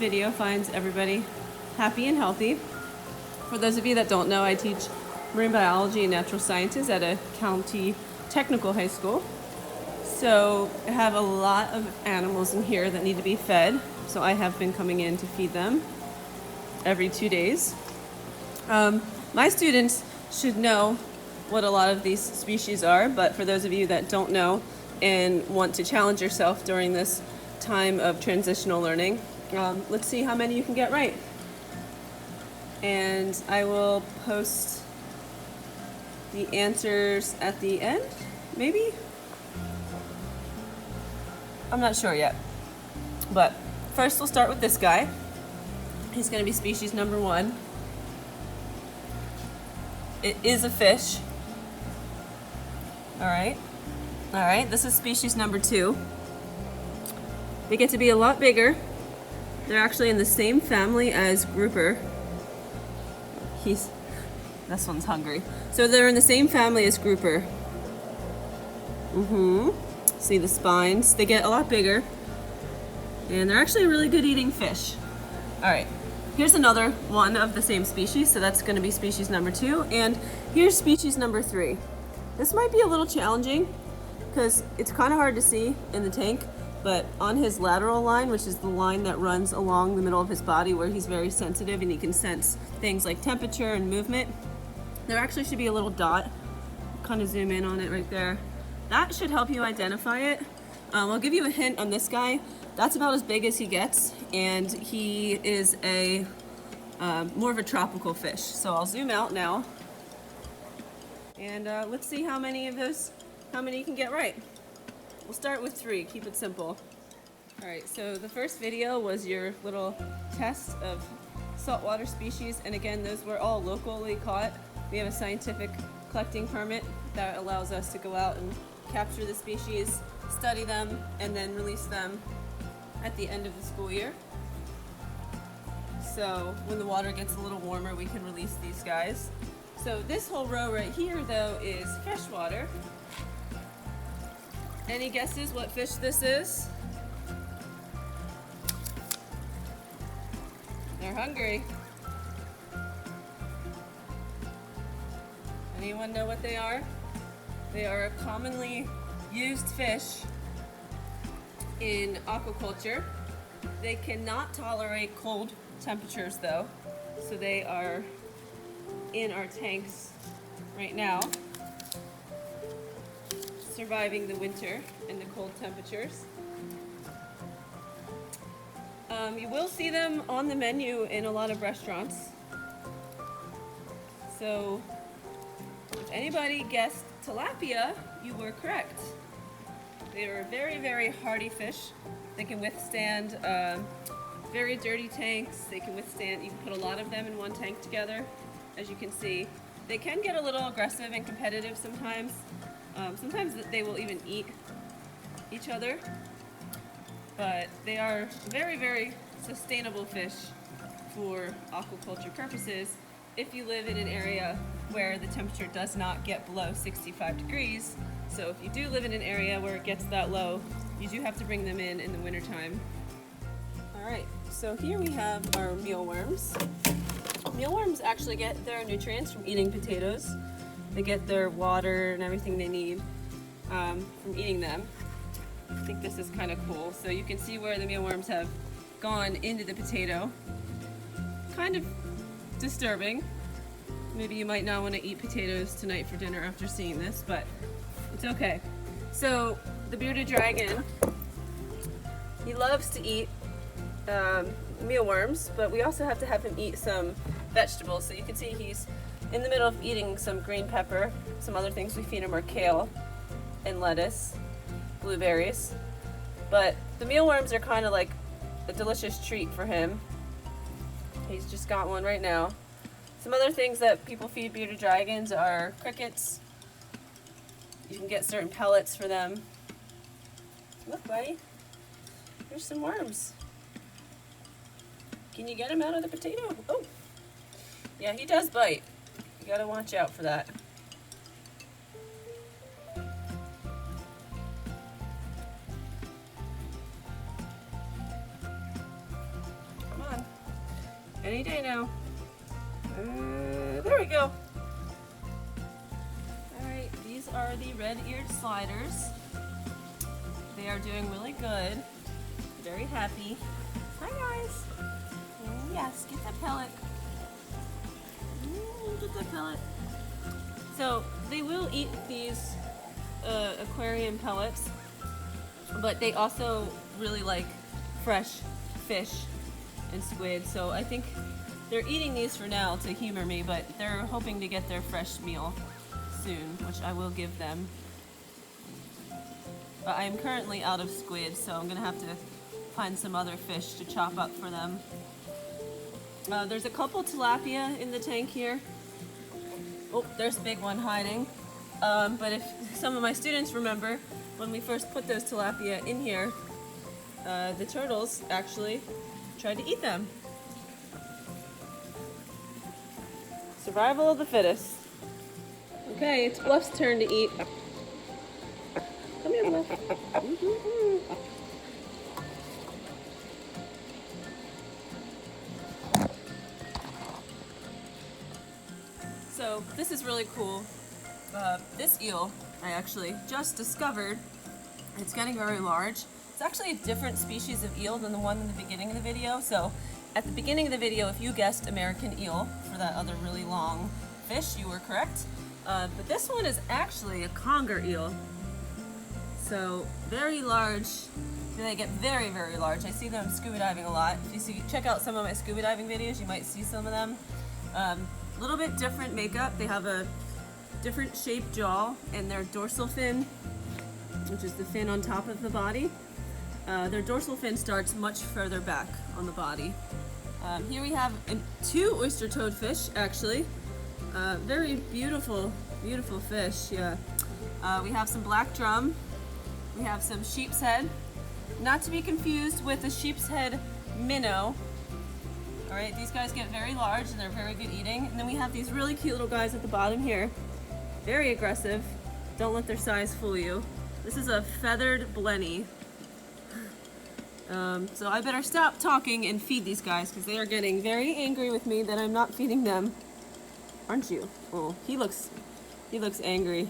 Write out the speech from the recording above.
video finds everybody happy and healthy. For those of you that don't know, I teach marine biology and natural sciences at a county technical high school. So I have a lot of animals in here that need to be fed. So I have been coming in to feed them every 2 days. My students should know what a lot of these species are, but for those of you that don't know and want to challenge yourself during this time of transitional learning, let's see how many you can get right. And I will post the answers at the end, maybe? I'm not sure yet. But first we'll start with this guy. He's going to be species number 1. It is a fish. All right, this is species number 2. They get to be a lot bigger. They're actually in the same family as grouper. This one's hungry. So they're in the same family as grouper. See the spines? They get a lot bigger. And they're actually a really good eating fish. All right, here's another one of the same species. So that's gonna be species number 2. And here's species number 3. This might be a little challenging because it's kind of hard to see in the tank, but on his lateral line, which is the line that runs along the middle of his body where he's very sensitive and he can sense things like temperature and movement, there actually should be a little dot. Kind of zoom in on it right there. That should help you identify it. I'll give you a hint on this guy. That's about as big as he gets, and he is a more of a tropical fish. So I'll zoom out now. And let's see how many you can get right. We'll start with 3, keep it simple. All right, so the first video was your little test of saltwater species, and again, those were all locally caught. We have a scientific collecting permit that allows us to go out and capture the species, study them, and then release them at the end of the school year. So when the water gets a little warmer, we can release these guys. So this whole row right here, though, is freshwater. Any guesses what fish this is? They're hungry. Anyone know what they are? They are a commonly used fish in aquaculture. They cannot tolerate cold temperatures, though, so they are in our tanks right now, surviving the winter and the cold temperatures. You will see them on the menu in a lot of restaurants. So if anybody guessed tilapia, you were correct. They are very, very hardy fish. They can withstand very dirty tanks. They can withstand, you can put a lot of them in one tank together, as you can see. They can get a little aggressive and competitive sometimes. Sometimes they will even eat each other. But they are very, very sustainable fish for aquaculture purposes if you live in an area where the temperature does not get below 65 degrees. So if you do live in an area where it gets that low, you do have to bring them in the wintertime. All right, so here we have our mealworms. Mealworms actually get their nutrients from eating potatoes. They get their water and everything they need from eating them. I think this is kind of cool. So you can see where the mealworms have gone into the potato. Kind of disturbing. Maybe you might not want to eat potatoes tonight for dinner after seeing this, but it's okay. So the bearded dragon, he loves to eat mealworms, but we also have to have him eat some vegetables. So you can see he's in the middle of eating some green pepper. Some other things we feed him are kale and lettuce, blueberries. But the mealworms are kind of like a delicious treat for him. He's just got one right now. Some other things that people feed bearded dragons are crickets. You can get certain pellets for them. Look, buddy. Here's some worms. Can you get him out of the potato? Oh, yeah, he does bite. You gotta watch out for that. Come Any day now. There we go. Alright, these are the red-eared sliders. They are doing really good. Very happy. Hi guys. Yes, get that pellet. Get that pellet. So they will eat these aquarium pellets, but they also really like fresh fish and squid. So I think they're eating these for now to humor me, but they're hoping to get their fresh meal soon, which I will give them. But I'm currently out of squid, so I'm gonna have to find some other fish to chop up for them. There's a couple tilapia in the tank here. Oh, there's a big one hiding. But if some of my students remember, when we first put those tilapia in here, the turtles actually tried to eat them. Survival of the fittest. Okay, it's Bluff's turn to eat. Come here, Bluff. So this is really cool. This eel I actually just discovered. It's getting very large. It's actually a different species of eel than the one in the beginning of the video. So at the beginning of the video, if you guessed American eel for that other really long fish, you were correct. But this one is actually a conger eel. So very large. They get very, very large. I see them scuba diving a lot. If you check out some of my scuba diving videos, you might see some of them. A little bit different makeup. They have a different shaped jaw, and their dorsal fin, which is the fin on top of the body, their dorsal fin starts much further back on the body. Here we have two oyster toadfish, actually. Very beautiful, beautiful fish, yeah. We have some black drum. We have some sheep's head. Not to be confused with a sheep's head minnow. All right, these guys get very large and they're very good eating. And then we have these really cute little guys at the bottom here. Very aggressive. Don't let their size fool you. This is a feathered blenny. So I better stop talking and feed these guys because they are getting very angry with me that I'm not feeding them. Aren't you? Oh, he looks angry.